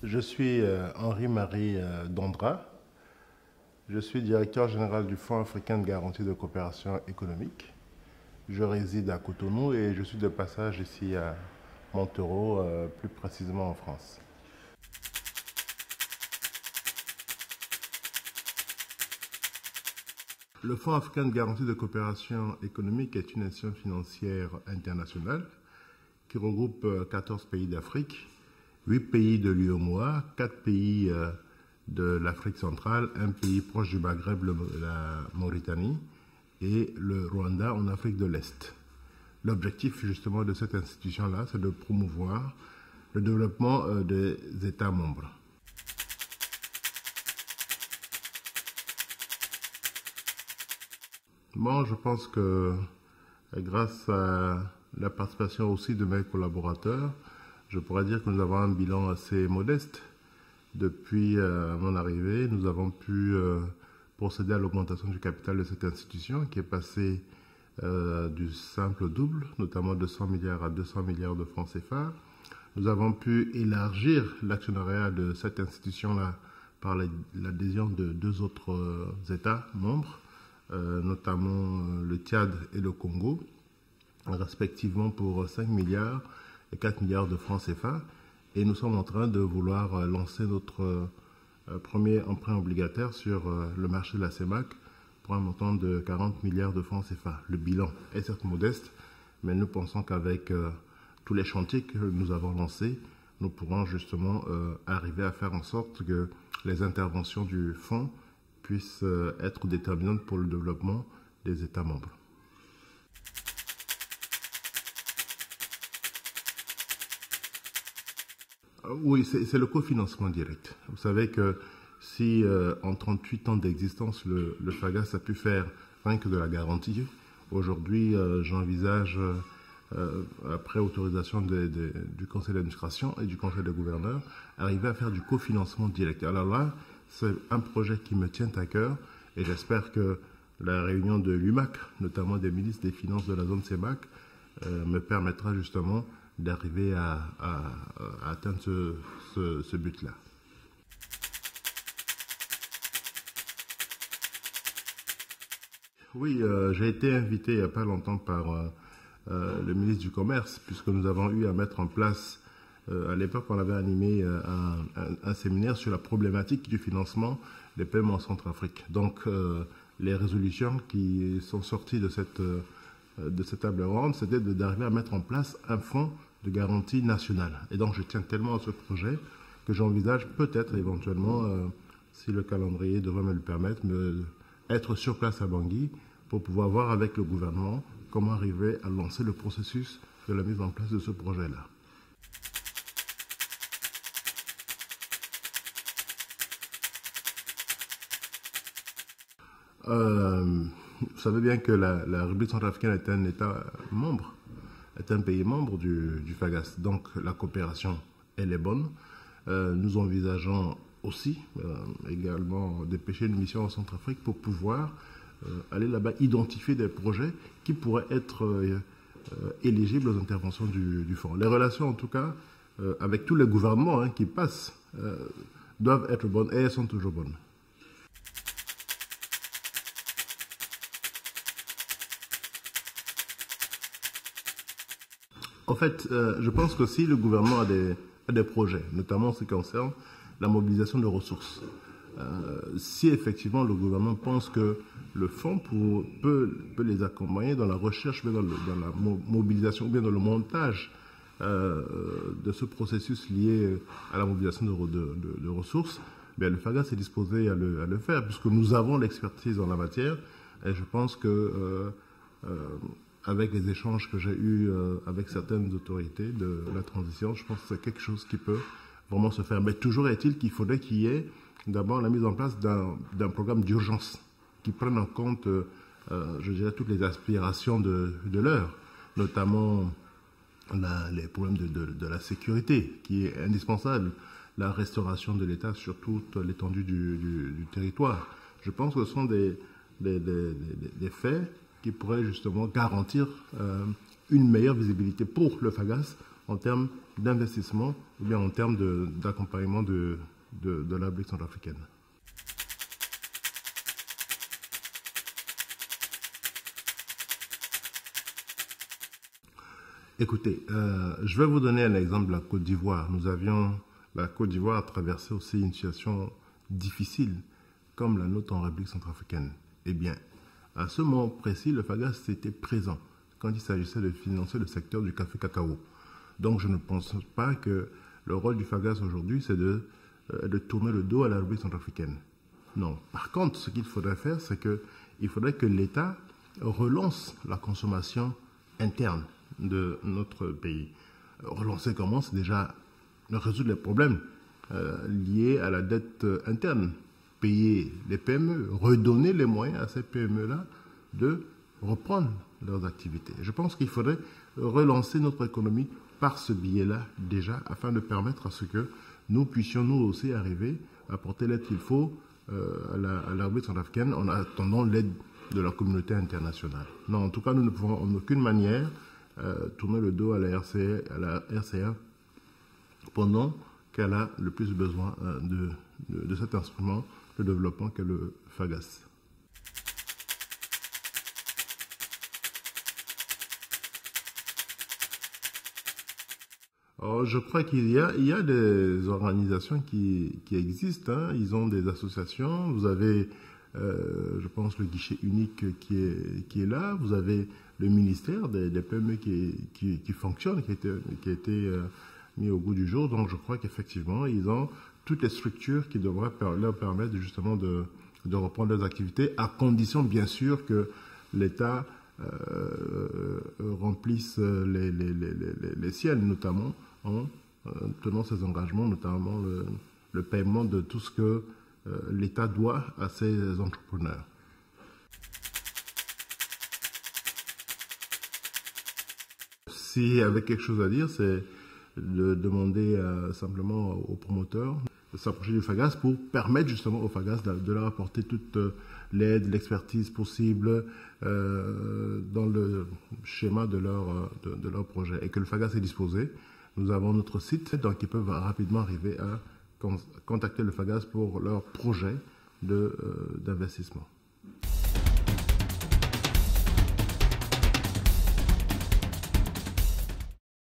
Je suis Henri-Marie Dondra. Je suis directeur général du Fonds africain de garantie de coopération économique. Je réside à Cotonou et je suis de passage ici à Montereau, plus précisément en France. Le Fonds africain de garantie de coopération économique est une institution financière internationale qui regroupe 14 pays d'Afrique, 8 pays de l'UEMOA, 4 pays de l'Afrique centrale, un pays proche du Maghreb, la Mauritanie, et le Rwanda en Afrique de l'Est. L'objectif justement de cette institution-là, c'est de promouvoir le développement des États membres. Bon, je pense que grâce à la participation aussi de mes collaborateurs, je pourrais dire que nous avons un bilan assez modeste. Depuis mon arrivée, nous avons pu procéder à l'augmentation du capital de cette institution qui est passé du simple au double, notamment de 100 milliards à 200 milliards de francs CFA. Nous avons pu élargir l'actionnariat de cette institution-là par l'adhésion de 2 autres États membres, notamment le Tchad et le Congo, respectivement pour 5 milliards et 4 milliards de francs CFA. Et nous sommes en train de vouloir lancer notre premier emprunt obligataire sur le marché de la CEMAC pour un montant de 40 milliards de francs CFA. Le bilan est certes modeste, mais nous pensons qu'avec tous les chantiers que nous avons lancés, nous pourrons justement arriver à faire en sorte que les interventions du fonds puissent être déterminantes pour le développement des États membres. Oui, c'est le cofinancement direct. Vous savez que si en 38 ans d'existence, le FAGAS a pu faire rien que de la garantie, aujourd'hui j'envisage, après autorisation du conseil d'administration et du conseil de gouverneurs, arriver à faire du cofinancement direct. Alors là, c'est un projet qui me tient à cœur et j'espère que la réunion de l'UMAC, notamment des ministres des Finances de la zone CEMAC, me permettra justement d'arriver à atteindre ce but-là. Oui, j'ai été invité il n'y a pas longtemps par le ministre du Commerce, puisque nous avons eu à mettre en place, à l'époque on avait animé un séminaire sur la problématique du financement des paiements en Centrafrique. Donc les résolutions qui sont sorties de cette table ronde, c'était d'arriver à mettre en place un fonds de garantie nationale. Et donc je tiens tellement à ce projet que j'envisage peut-être éventuellement, si le calendrier devrait me le permettre, être sur place à Bangui pour pouvoir voir avec le gouvernement comment arriver à lancer le processus de la mise en place de ce projet-là. Vous savez bien que la République centrafricaine est un État membre, est un pays membre du FAGAS. Donc la coopération, elle est bonne. Nous envisageons aussi également dépêcher une mission en Centrafrique pour pouvoir aller là-bas identifier des projets qui pourraient être éligibles aux interventions du fonds. Les relations en tout cas avec tous les gouvernements qui passent doivent être bonnes et elles sont toujours bonnes. En fait, je pense que si le gouvernement a des projets, notamment en ce qui concerne la mobilisation de ressources, si effectivement le gouvernement pense que le fonds peut les accompagner dans la recherche, dans la mobilisation ou bien dans le montage de ce processus lié à la mobilisation de ressources, bien, le FAGAS est disposé à le faire puisque nous avons l'expertise en la matière et je pense que avec les échanges que j'ai eus avec certaines autorités de la transition, je pense que c'est quelque chose qui peut vraiment se faire. Mais toujours est-il qu'il faudrait qu'il y ait d'abord la mise en place d'un programme d'urgence qui prenne en compte, je dirais, toutes les aspirations de l'heure, notamment les problèmes de la sécurité qui est indispensable, la restauration de l'État sur toute l'étendue du territoire. Je pense que ce sont des faits qui pourraient justement garantir une meilleure visibilité pour le FAGAS en termes d'investissement ou bien en termes d'accompagnement de la République centrafricaine. Écoutez, je vais vous donner un exemple de la Côte d'Ivoire. La Côte d'Ivoire a traversé aussi une situation difficile comme la nôtre en République centrafricaine. Eh bien, à ce moment précis, le FAGAS était présent quand il s'agissait de financer le secteur du café-cacao. Donc, je ne pense pas que le rôle du FAGAS aujourd'hui, c'est de tourner le dos à la République centrafricaine. Non. Par contre, ce qu'il faudrait faire, c'est qu'il faudrait que l'État relance la consommation interne de notre pays. Relancer comment? C'est déjà résoudre les problèmes liés à la dette interne. Payer les PME, redonner les moyens à ces PME-là de reprendre leurs activités. Je pense qu'il faudrait relancer notre économie par ce biais-là déjà, afin de permettre à ce que nous puissions nous aussi arriver à apporter l'aide qu'il faut à la République centrafricaine en attendant l'aide de la communauté internationale. Non, en tout cas, nous ne pouvons en aucune manière tourner le dos à la RCA pendant qu'elle a le plus besoin de cet instrument de développement qu'est le FAGAS. Alors, je crois qu'il y a des organisations qui existent, hein. Ils ont des associations. Vous avez, je pense, le guichet unique qui est là. Vous avez le ministère des PME qui fonctionne, qui a été mis au goût du jour. Donc, je crois qu'effectivement, ils ont toutes les structures qui devraient leur permettre justement de reprendre leurs activités, à condition, bien sûr, que l'État remplisse les siennes, notamment en tenant ses engagements, notamment le paiement de tout ce que l'État doit à ses entrepreneurs. S'il y avait quelque chose à dire, c'est de demander simplement aux promoteurs de s'approcher du FAGAS pour permettre justement au FAGAS de leur apporter toute l'aide, l'expertise possible dans le schéma de leur projet. Et que le FAGAS est disposé. Nous avons notre site, donc ils peuvent rapidement arriver à contacter le FAGAS pour leur projet d'investissement.